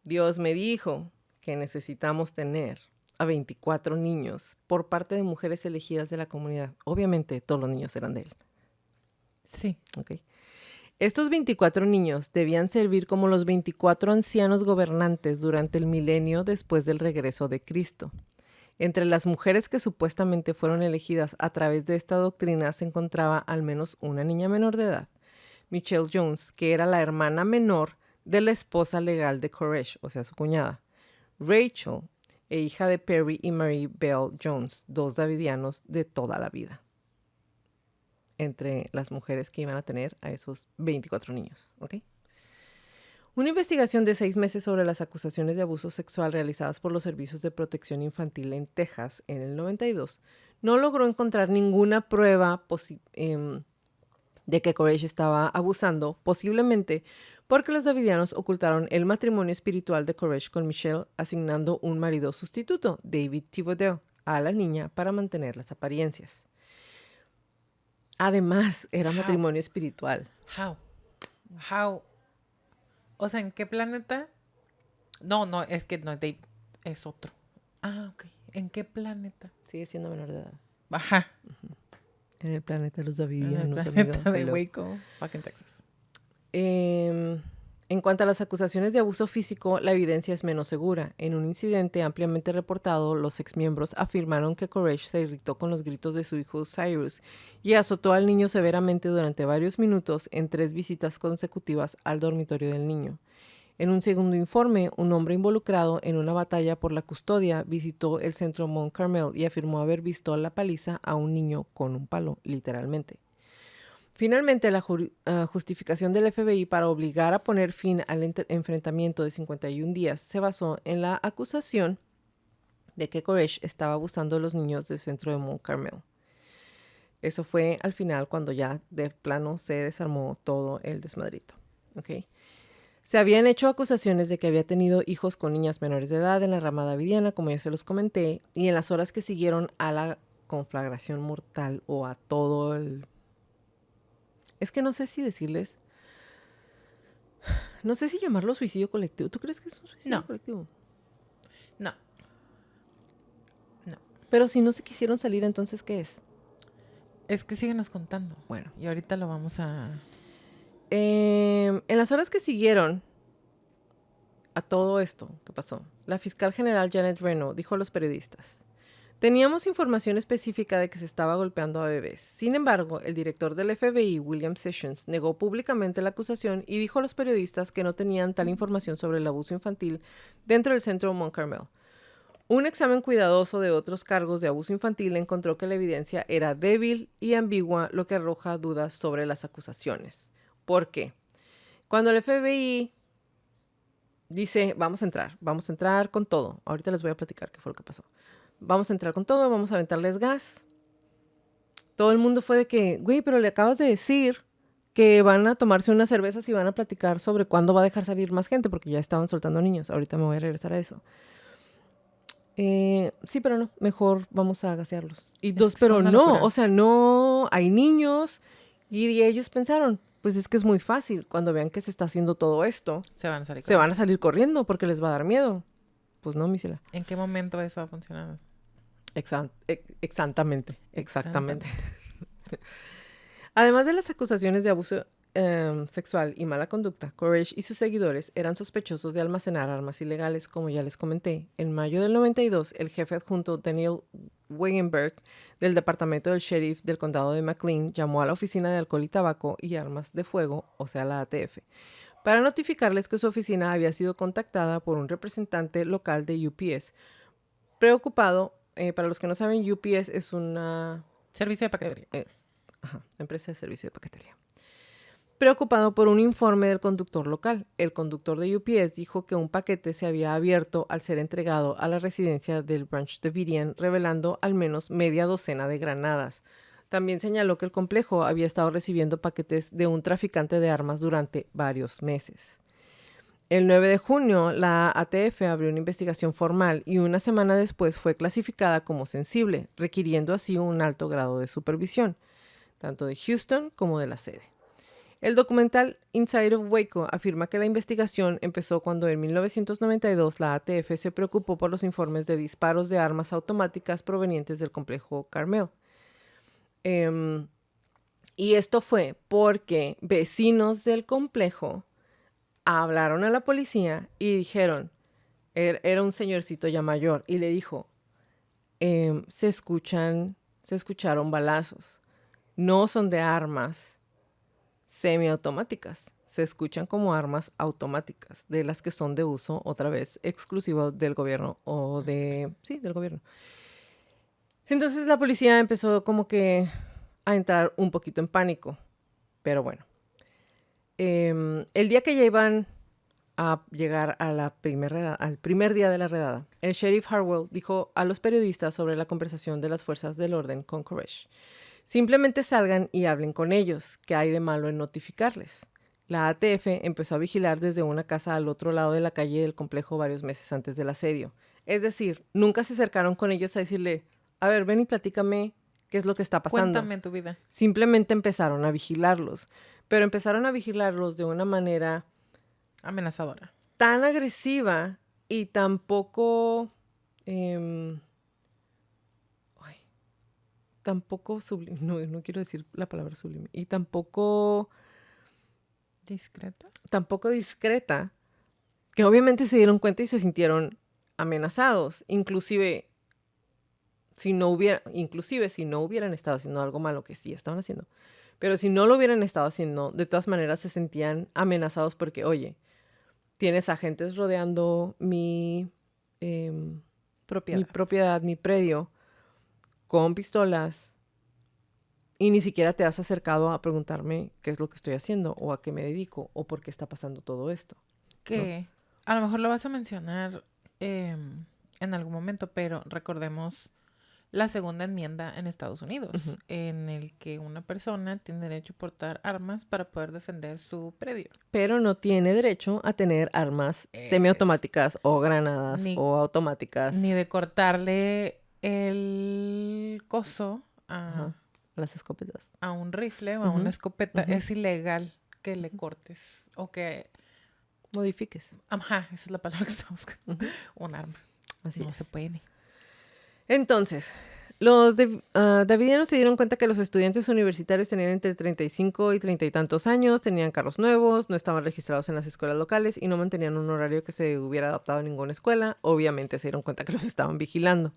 Dios me dijo que necesitamos tener a 24 niños por parte de mujeres elegidas de la comunidad. Obviamente todos los niños eran de él. Sí. Okay. Estos 24 niños debían servir como los 24 ancianos gobernantes durante el milenio después del regreso de Cristo. Entre las mujeres que supuestamente fueron elegidas a través de esta doctrina se encontraba al menos una niña menor de edad, Michelle Jones, que era la hermana menor de la esposa legal de Koresh, o sea, su cuñada, Rachel, e hija de Perry y Marie Bell Jones, dos davidianos de toda la vida, entre las mujeres que iban a tener a esos 24 niños, ¿ok? Una investigación de 6 meses sobre las acusaciones de abuso sexual realizadas por los servicios de protección infantil en Texas en el 92 no logró encontrar ninguna prueba de que Koresh estaba abusando, posiblemente porque los davidianos ocultaron el matrimonio espiritual de Koresh con Michelle, asignando un marido sustituto, David Thibodeau, a la niña para mantener las apariencias. Además, era matrimonio espiritual. How? O sea, ¿en qué planeta? No, es que no es David, es otro. Ah, ok. ¿En qué planeta? Sigue siendo menor de edad. Ajá. Uh-huh. En el planeta de los davidianos, en el planeta de Waco, fucking Texas. En cuanto a las acusaciones de abuso físico, la evidencia es menos segura. En un incidente ampliamente reportado, los exmiembros afirmaron que Koresh se irritó con los gritos de su hijo Cyrus y azotó al niño severamente durante varios minutos en 3 visitas consecutivas al dormitorio del niño. En un segundo informe, un hombre involucrado en una batalla por la custodia visitó el centro Mount Carmel y afirmó haber visto la paliza a un niño con un palo, literalmente. Finalmente, la justificación del FBI para obligar a poner fin al enfrentamiento de 51 días se basó en la acusación de que Koresh estaba abusando de los niños del centro de Mount Carmel. Eso fue al final cuando ya de plano se desarmó todo el desmadrito. ¿Okay? Se habían hecho acusaciones de que había tenido hijos con niñas menores de edad en la rama davidiana, como ya se los comenté, y en las horas que siguieron a la conflagración mortal o a todo el... Es que no sé si decirles... No sé si llamarlo suicidio colectivo. ¿Tú crees que es un suicidio colectivo? No. Pero si no se quisieron salir, entonces, ¿qué es? Es que síguenos contando. Bueno. Y ahorita lo vamos a... En las horas que siguieron a todo esto que pasó, la fiscal general Janet Reno dijo a los periodistas: teníamos información específica de que se estaba golpeando a bebés. Sin embargo, el director del FBI, William Sessions, negó públicamente la acusación y dijo a los periodistas que no tenían tal información sobre el abuso infantil dentro del centro Mount Carmel. Un examen cuidadoso de otros cargos de abuso infantil encontró que la evidencia era débil y ambigua, lo que arroja dudas sobre las acusaciones. ¿Por qué? Cuando el FBI dice, vamos a entrar con todo. Ahorita les voy a platicar qué fue lo que pasó. Vamos a entrar con todo, vamos a aventarles gas. Todo el mundo fue de que, güey, pero le acabas de decir que van a tomarse unas cervezas y van a platicar sobre cuándo va a dejar salir más gente, porque ya estaban soltando niños. Ahorita me voy a regresar a eso. Sí, pero no, mejor vamos a gasearlos. Y dos, pero no, o sea, no, hay niños y ellos pensaron, pues es que es muy fácil, cuando vean que se está haciendo todo esto, se van a salir corriendo porque les va a dar miedo. Pues no, mísela. ¿En qué momento eso ha funcionado? Exactamente. Además de las acusaciones de abuso sexual y mala conducta, Koresh y sus seguidores eran sospechosos de almacenar armas ilegales, como ya les comenté. En mayo del 92, el jefe adjunto Daniel Wegenberg del departamento del sheriff del condado de McLean llamó a la oficina de alcohol y tabaco y armas de fuego, o sea la ATF, para notificarles que su oficina había sido contactada por un representante local de UPS. Preocupado, para los que no saben, UPS es una... Servicio de paquetería. Empresa de servicio de paquetería. Preocupado por un informe del conductor local, el conductor de UPS dijo que un paquete se había abierto al ser entregado a la residencia del Branch Davidian, revelando al menos media docena de granadas. También señaló que el complejo había estado recibiendo paquetes de un traficante de armas durante varios meses. El 9 de junio, la ATF abrió una investigación formal y una semana después fue clasificada como sensible, requiriendo así un alto grado de supervisión, tanto de Houston como de la sede. El documental Inside of Waco afirma que la investigación empezó cuando en 1992 la ATF se preocupó por los informes de disparos de armas automáticas provenientes del complejo Carmel. Y esto fue porque vecinos del complejo hablaron a la policía y dijeron, era un señorcito ya mayor, y le dijo, se escucharon balazos. No son de armas semiautomáticas. Se escuchan como armas automáticas, de las que son de uso, otra vez, exclusivo del gobierno o del gobierno. Entonces la policía empezó como que a entrar un poquito en pánico. Pero bueno, el día que ya iban a llegar a al primer día de la redada, el sheriff Harwell dijo a los periodistas sobre la conversación de las fuerzas del orden con Koresh: simplemente salgan y hablen con ellos. ¿Qué hay de malo en notificarles? La ATF empezó a vigilar desde una casa al otro lado de la calle del complejo varios meses antes del asedio. Es decir, nunca se acercaron con ellos a decirle, a ver, ven y platícame qué es lo que está pasando. Cuéntame tu vida. Simplemente empezaron a vigilarlos, pero empezaron a vigilarlos de una manera amenazadora, tan agresiva y tampoco tampoco sublime, no quiero decir la palabra sublime, y tampoco discreta, que obviamente se dieron cuenta y se sintieron amenazados, inclusive si no hubieran estado haciendo algo malo, que sí estaban haciendo, pero si no lo hubieran estado haciendo, de todas maneras se sentían amenazados porque, oye, tienes agentes rodeando mi propiedad, mi predio, con pistolas, y ni siquiera te has acercado a preguntarme qué es lo que estoy haciendo o a qué me dedico o por qué está pasando todo esto. Que ¿no? A lo mejor lo vas a mencionar en algún momento, pero recordemos la segunda enmienda en Estados Unidos, en el que una persona tiene derecho a portar armas para poder defender su predio. Pero no tiene derecho a tener armas semiautomáticas o granadas o automáticas. Ni de cortarle el coso a las escopetas. A un rifle o a una escopeta. Es ilegal que le cortes o que modifiques. Ajá, esa es la palabra que estamos buscando. Un arma. Así no se puede. Entonces, los davidianos se dieron cuenta que los estudiantes universitarios tenían entre 35 y 30 y tantos años, tenían carros nuevos, no estaban registrados en las escuelas locales y no mantenían un horario que se hubiera adaptado a ninguna escuela. Obviamente se dieron cuenta que los estaban vigilando.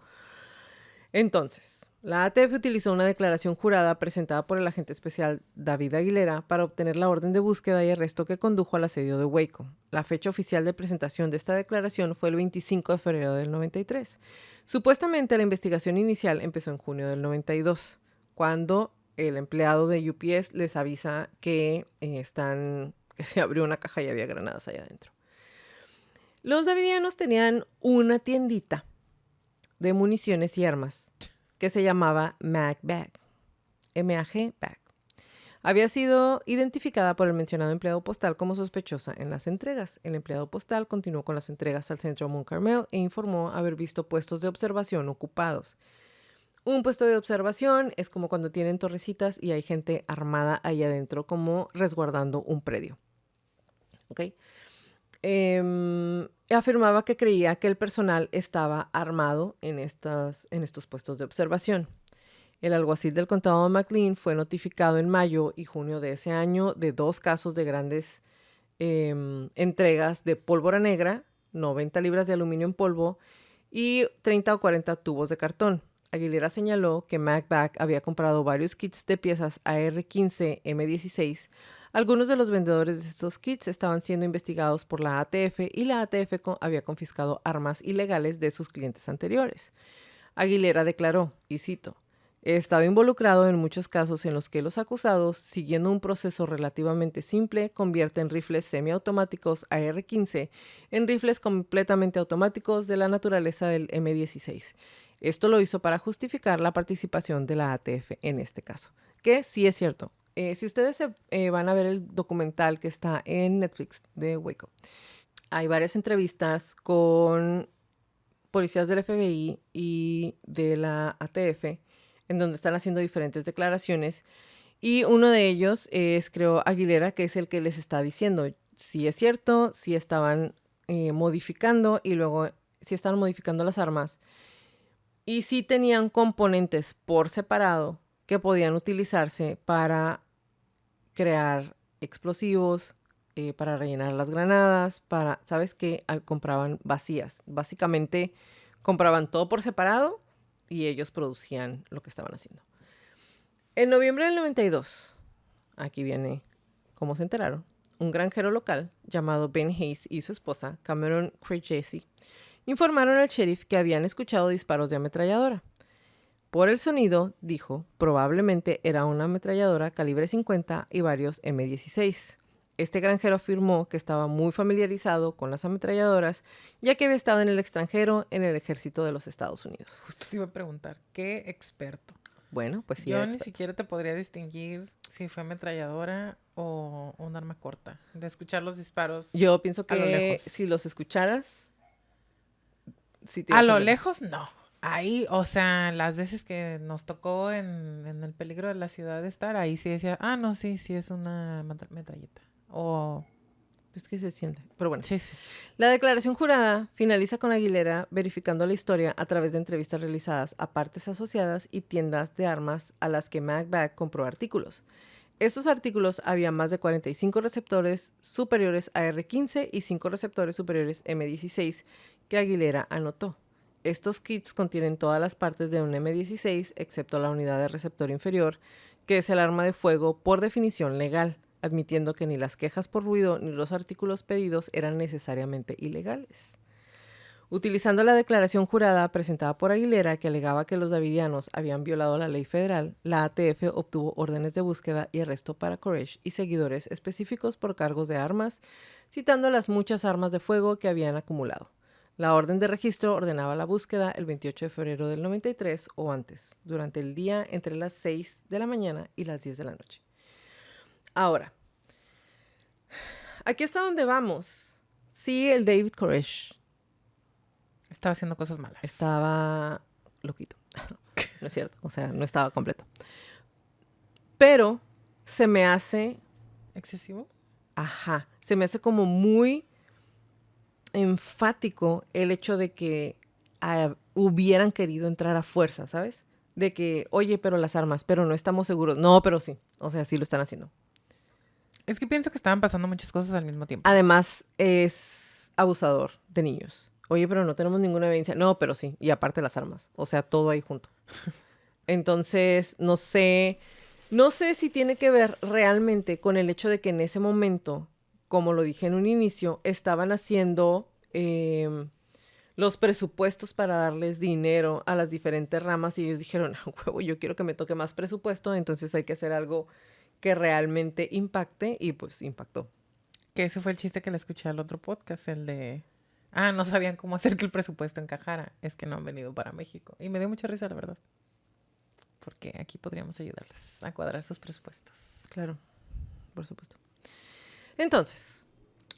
Entonces, la ATF utilizó una declaración jurada presentada por el agente especial David Aguilera para obtener la orden de búsqueda y arresto que condujo al asedio de Waco. La fecha oficial de presentación de esta declaración fue el 25 de febrero del 93. Supuestamente la investigación inicial empezó en junio del 92, cuando el empleado de UPS les avisa que se abrió una caja y había granadas allá adentro. Los davidianos tenían una tiendita de municiones y armas que se llamaba MAG Bag. M-A-G Bag. Había sido identificada por el mencionado empleado postal como sospechosa en las entregas. El empleado postal continuó con las entregas al centro Mount Carmel e informó haber visto puestos de observación ocupados. Un puesto de observación es como cuando tienen torrecitas y hay gente armada ahí adentro, como resguardando un predio. ¿Ok? Afirmaba que creía que el personal estaba armado en estos puestos de observación. El alguacil del condado de McLean fue notificado en mayo y junio de ese año de 2 casos de grandes entregas de pólvora negra, 90 libras de aluminio en polvo y 30 o 40 tubos de cartón. Aguilera señaló que MacBack había comprado varios kits de piezas AR-15 M16. Algunos de los vendedores de estos kits estaban siendo investigados por la ATF y la ATF había confiscado armas ilegales de sus clientes anteriores. Aguilera declaró, y cito, he estado involucrado en muchos casos en los que los acusados, siguiendo un proceso relativamente simple, convierten rifles semiautomáticos AR-15 en rifles completamente automáticos de la naturaleza del M16. Esto lo hizo para justificar la participación de la ATF en este caso, que sí es cierto. Si ustedes van a ver el documental que está en Netflix de Waco, hay varias entrevistas con policías del FBI y de la ATF en donde están haciendo diferentes declaraciones Y uno de ellos es, creo, Aguilera, que es el que les está diciendo si es cierto, si estaban modificando y luego si estaban modificando las armas y si tenían componentes por separado que podían utilizarse para crear explosivos, para rellenar las granadas, para, ¿sabes qué? Compraban vacías. Básicamente compraban todo por separado y ellos producían lo que estaban haciendo. En noviembre del 92, aquí viene cómo se enteraron, un granjero local llamado Ben Hayes y su esposa, Cameron Crejesi, informaron al sheriff que habían escuchado disparos de ametralladora. Por el sonido, dijo, probablemente era una ametralladora calibre 50 y varios M16. Este granjero afirmó que estaba muy familiarizado con las ametralladoras, ya que había estado en el extranjero en el ejército de los Estados Unidos. Justo te iba a preguntar, ¿qué experto? Bueno, pues sí. Yo ni siquiera te podría distinguir si fue ametralladora o un arma corta. De escuchar los disparos. Yo pienso a lo que lejos. si los escucharas, sí te A ibas lo ver. lejos, no. Ahí, o sea, las veces que nos tocó en el peligro de la ciudad de estar, ahí sí decía, no, sí es una metralleta. O... Es que se siente. Pero bueno. Sí, sí. La declaración jurada finaliza con Aguilera verificando la historia a través de entrevistas realizadas a partes asociadas y tiendas de armas a las que Mag-Bag compró artículos. Estos artículos había más de 45 receptores superiores a R15 y 5 receptores superiores M16 que Aguilera anotó. Estos kits contienen todas las partes de un M16 excepto la unidad de receptor inferior, que es el arma de fuego por definición legal, admitiendo que ni las quejas por ruido ni los artículos pedidos eran necesariamente ilegales. Utilizando la declaración jurada presentada por Aguilera, que alegaba que los davidianos habían violado la ley federal, la ATF obtuvo órdenes de búsqueda y arresto para Koresh y seguidores específicos por cargos de armas, citando las muchas armas de fuego que habían acumulado. La orden de registro ordenaba la búsqueda el 28 de febrero del 93 o antes, durante el día entre las 6 de la mañana y las 10 de la noche. Ahora, aquí está donde vamos. Sí, el David Koresh Estaba haciendo cosas malas. estaba loquito. No es cierto, o sea, no estaba completo. Pero se me hace, ¿Excesivo? se me hace como muy enfático el hecho de que hubieran querido entrar a fuerza, ¿sabes? De que, oye, pero las armas, pero no estamos seguros. No, pero sí, o sea, sí lo están haciendo. Es que pienso que estaban pasando muchas cosas al mismo tiempo. Además, es abusador de niños. Oye, pero no tenemos ninguna evidencia. No, pero sí. Y aparte las armas. O sea, todo ahí junto. Entonces, no sé si tiene que ver realmente con el hecho de que en ese momento, como lo dije en un inicio, estaban haciendo los presupuestos para darles dinero a las diferentes ramas y ellos dijeron, huevo, yo quiero que me toque más presupuesto, entonces hay que hacer algo que realmente impacte y pues impactó. Que ese fue el chiste que le escuché al otro podcast, el de... no sabían cómo hacer que el presupuesto encajara. Es que no han venido para México. Y me dio mucha risa, la verdad. Porque aquí podríamos ayudarles a cuadrar sus presupuestos. Claro, por supuesto. Entonces,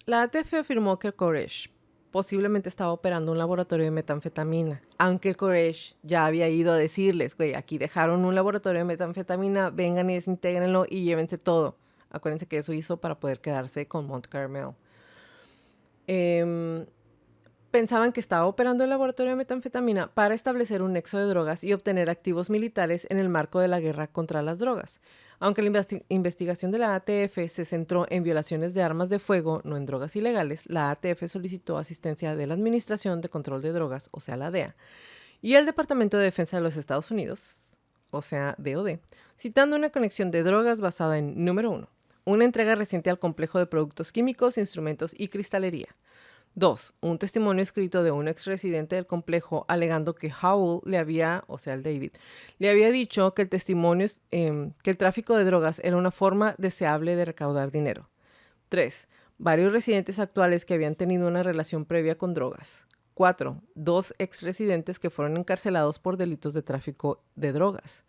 la ATF afirmó que Koresh posiblemente estaba operando un laboratorio de metanfetamina, aunque Koresh ya había ido a decirles, güey, aquí dejaron un laboratorio de metanfetamina, vengan y desintégrenlo y llévense todo. Acuérdense que eso hizo para poder quedarse con Mont Carmel. Pensaban que estaba operando el laboratorio de metanfetamina para establecer un nexo de drogas y obtener activos militares en el marco de la guerra contra las drogas. Aunque la investigación de la ATF se centró en violaciones de armas de fuego, no en drogas ilegales, la ATF solicitó asistencia de la Administración de Control de Drogas, o sea, la DEA, y el Departamento de Defensa de los Estados Unidos, o sea, DOD, citando una conexión de drogas basada en, número 1, una entrega reciente al complejo de productos químicos, instrumentos y cristalería. 2. Un testimonio escrito de un exresidente del complejo alegando que Howell le había, o sea, el David, le había dicho que el testimonio que el tráfico de drogas era una forma deseable de recaudar dinero. 3. Varios residentes actuales que habían tenido una relación previa con drogas. 4. 2 exresidentes que fueron encarcelados por delitos de tráfico de drogas.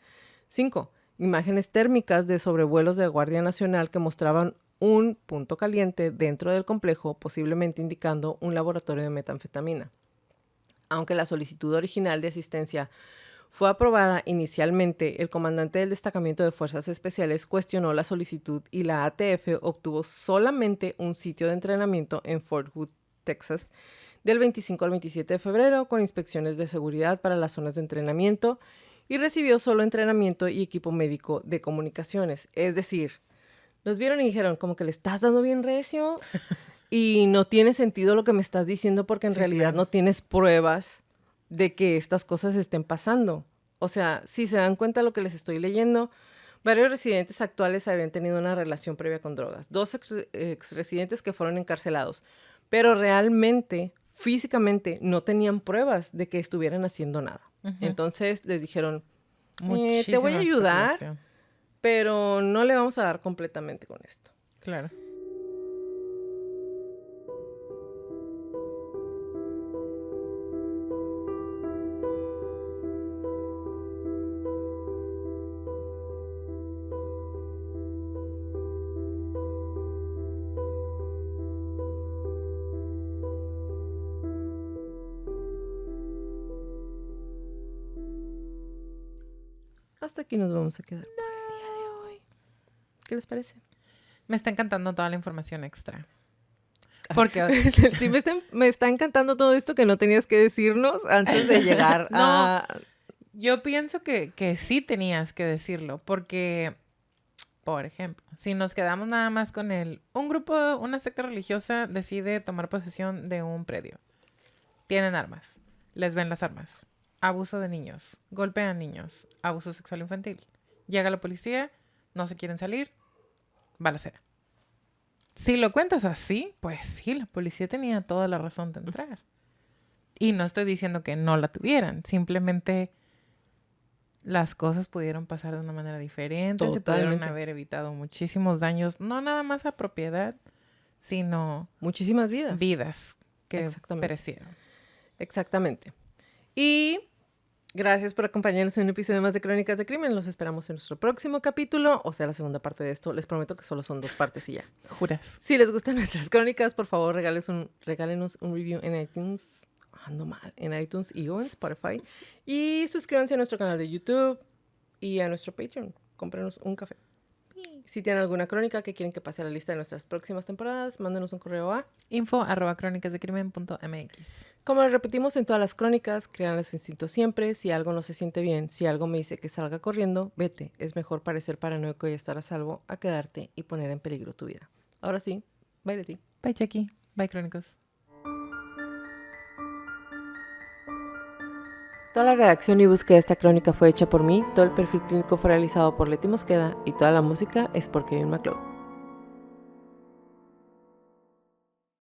5. Imágenes térmicas de sobrevuelos de Guardia Nacional que mostraban un punto caliente dentro del complejo, posiblemente indicando un laboratorio de metanfetamina. Aunque la solicitud original de asistencia fue aprobada inicialmente, el comandante del destacamento de Fuerzas Especiales cuestionó la solicitud y la ATF obtuvo solamente un sitio de entrenamiento en Fort Hood, Texas, del 25 al 27 de febrero, con inspecciones de seguridad para las zonas de entrenamiento, y recibió solo entrenamiento y equipo médico de comunicaciones. Es decir, los vieron y dijeron, como que le estás dando bien recio y no tiene sentido lo que me estás diciendo porque en realidad no tienes pruebas de que estas cosas estén pasando. O sea, si se dan cuenta de lo que les estoy leyendo, varios residentes actuales habían tenido una relación previa con drogas. 2 exresidentes que fueron encarcelados, pero realmente, físicamente, no tenían pruebas de que estuvieran haciendo nada. Entonces les dijeron, te voy a ayudar, pero no le vamos a dar completamente con esto. Claro. Hasta aquí nos vamos a quedar por el día de hoy. ¿Qué les parece? Me está encantando toda la información extra. Porque sí, me está encantando todo esto que no tenías que decirnos antes de llegar a... Yo pienso que sí tenías que decirlo, porque, por ejemplo, si nos quedamos nada más con un grupo, una secta religiosa decide tomar posesión de un predio. Tienen armas, les ven las armas. Abuso de niños, golpean niños, abuso sexual infantil. Llega la policía, no se quieren salir, balacera. Si lo cuentas así, pues sí, la policía tenía toda la razón de entrar. Y no estoy diciendo que no la tuvieran, simplemente las cosas pudieron pasar de una manera diferente. Totalmente. Se pudieron haber evitado muchísimos daños, no nada más a propiedad, sino... muchísimas vidas. Vidas que perecieron. Exactamente. Y... gracias por acompañarnos en un episodio más de Crónicas de Crimen. Los esperamos en nuestro próximo capítulo, o sea, la segunda parte de esto. Les prometo que solo son 2 partes y ya. ¿Juras? Si les gustan nuestras crónicas, por favor, regálenos un review en iTunes. Ando mal. En iTunes y o en Spotify. Y suscríbanse a nuestro canal de YouTube y a nuestro Patreon. Cómprenos un café. Si tienen alguna crónica que quieren que pase a la lista de nuestras próximas temporadas, mándenos un correo a info@cronicasdecrimen.mx. Como lo repetimos en todas las crónicas, créanle su instinto siempre. Si algo no se siente bien, si algo me dice que salga corriendo, vete. Es mejor parecer paranoico y estar a salvo a quedarte y poner en peligro tu vida. Ahora sí, bye de ti. Bye, Jackie. Bye, Crónicos. Toda la redacción y búsqueda de esta crónica fue hecha por mí, todo el perfil clínico fue realizado por Leti Mosqueda y toda la música es por Kevin MacLeod.